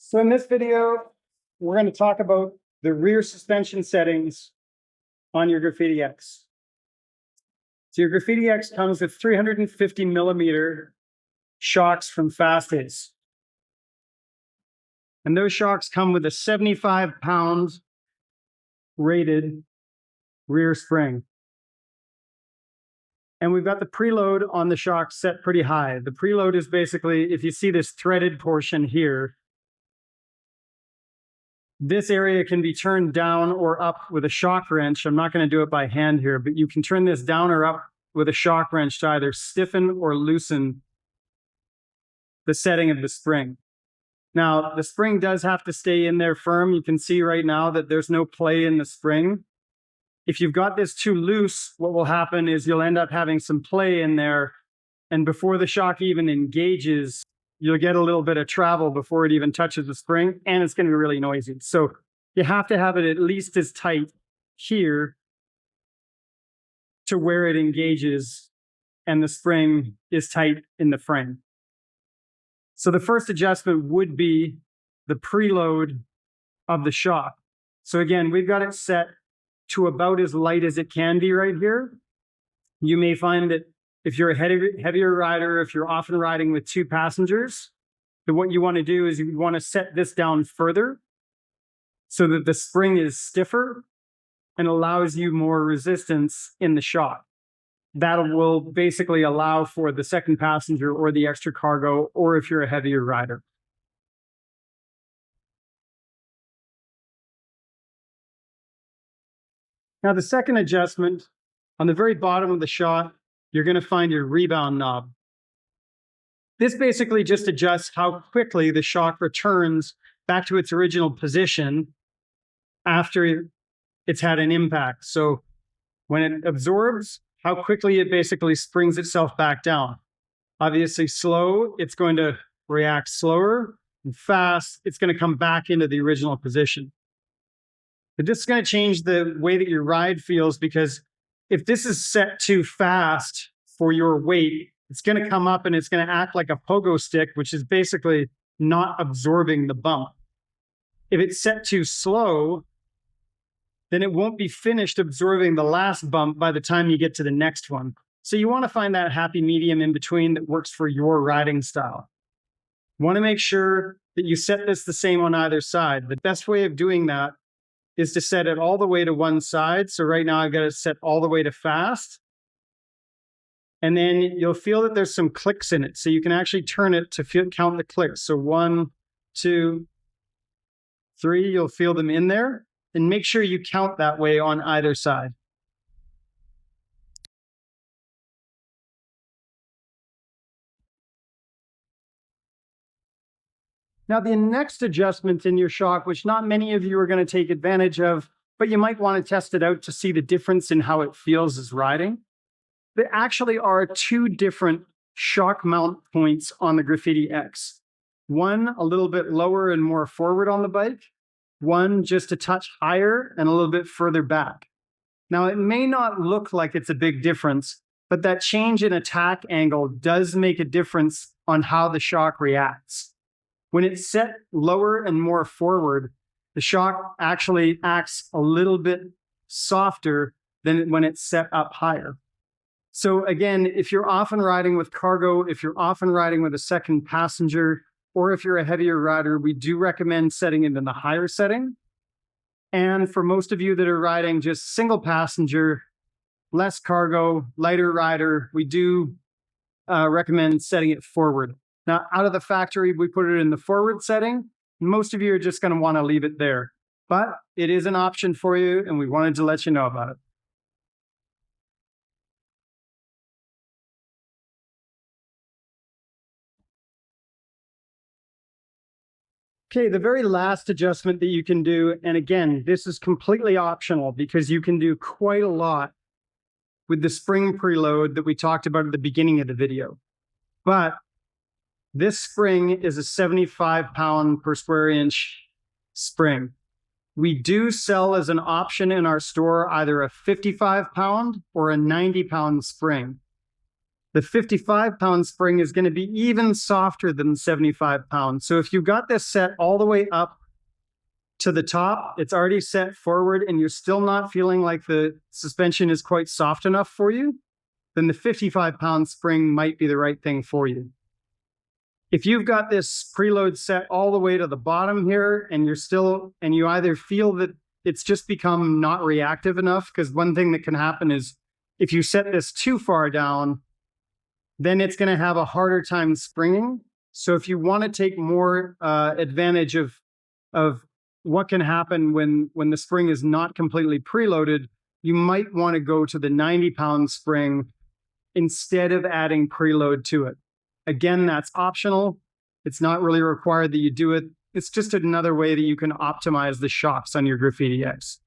So in this video, we're going to talk about the rear suspension settings on your Graffiti X. So your Graffiti X comes with 350 millimeter shocks from Fast-Ace. And those shocks come with a 75-pound rated rear spring. And we've got the preload on the shocks set pretty high. The preload is basically, if you see this threaded portion here, this area can be turned down or up with a shock wrench. I'm not going to do it by hand here, but you can turn this down or up with a shock wrench to either stiffen or loosen the setting of the spring. Now, the spring does have to stay in there firm. You can see right now that there's no play in the spring. If you've got this too loose, what will happen is you'll end up having some play in there, and before the shock even engages, you'll get a little bit of travel before it even touches the spring, and it's going to be really noisy. So you have to have it at least as tight here to where it engages and the spring is tight in the frame. So the first adjustment would be the preload of the shock. So again, we've got it set to about as light as it can be right here. You may find that if you're a heavier rider, if you're often riding with two passengers, then what you want to do is you want to set this down further so that the spring is stiffer and allows you more resistance in the shock. That will basically allow for the second passenger or the extra cargo, or if you're a heavier rider. Now, the second adjustment, on the very bottom of the shot, you're going to find your rebound knob. This basically just adjusts how quickly the shock returns back to its original position after it's had an impact. So when it absorbs, how quickly it basically springs itself back down. Obviously slow, it's going to react slower, and fast, it's going to come back into the original position. But this is going to change the way that your ride feels, because if this is set too fast for your weight, it's going to come up and it's going to act like a pogo stick, which is basically not absorbing the bump. If it's set too slow, then it won't be finished absorbing the last bump by the time you get to the next one. So you want to find that happy medium in between that works for your riding style. You want to make sure that you set this the same on either side. The best way of doing that is to set it all the way to one side. So right now I've got it set all the way to fast. And then you'll feel that there's some clicks in it. So you can actually turn it to count the clicks. So 1, 2, 3, you'll feel them in there. And make sure you count that way on either side. Now, the next adjustment in your shock, which not many of you are going to take advantage of, but you might want to test it out to see the difference in how it feels as riding. There actually are two different shock mount points on the Graffiti X. One a little bit lower and more forward on the bike. One just a touch higher and a little bit further back. Now, it may not look like it's a big difference, but that change in attack angle does make a difference on how the shock reacts. When it's set lower and more forward, the shock actually acts a little bit softer than when it's set up higher. So again, if you're often riding with cargo, if you're often riding with a second passenger, or if you're a heavier rider, we do recommend setting it in the higher setting. And for most of you that are riding just single passenger, less cargo, lighter rider, we do recommend setting it forward. Now, out of the factory, we put it in the forward setting. Most of you are just going to want to leave it there. But it is an option for you, and we wanted to let you know about it. Okay, the very last adjustment that you can do, and again, this is completely optional because you can do quite a lot with the spring preload that we talked about at the beginning of the video. But this spring is a 75-pound per square inch spring. We do sell as an option in our store either a 55-pound or a 90-pound spring. The 55-pound spring is going to be even softer than 75 pounds. So if you got this set all the way up to the top, it's already set forward, and you're still not feeling like the suspension is quite soft enough for you, then the 55-pound spring might be the right thing for you. If you've got this preload set all the way to the bottom here, and you either feel that it's just become not reactive enough, because one thing that can happen is if you set this too far down, then it's going to have a harder time springing. So if you want to take more advantage of what can happen when the spring is not completely preloaded, you might want to go to the 90-pound spring instead of adding preload to it. Again, that's optional. It's not really required that you do it. It's just another way that you can optimize the shocks on your Graffiti X.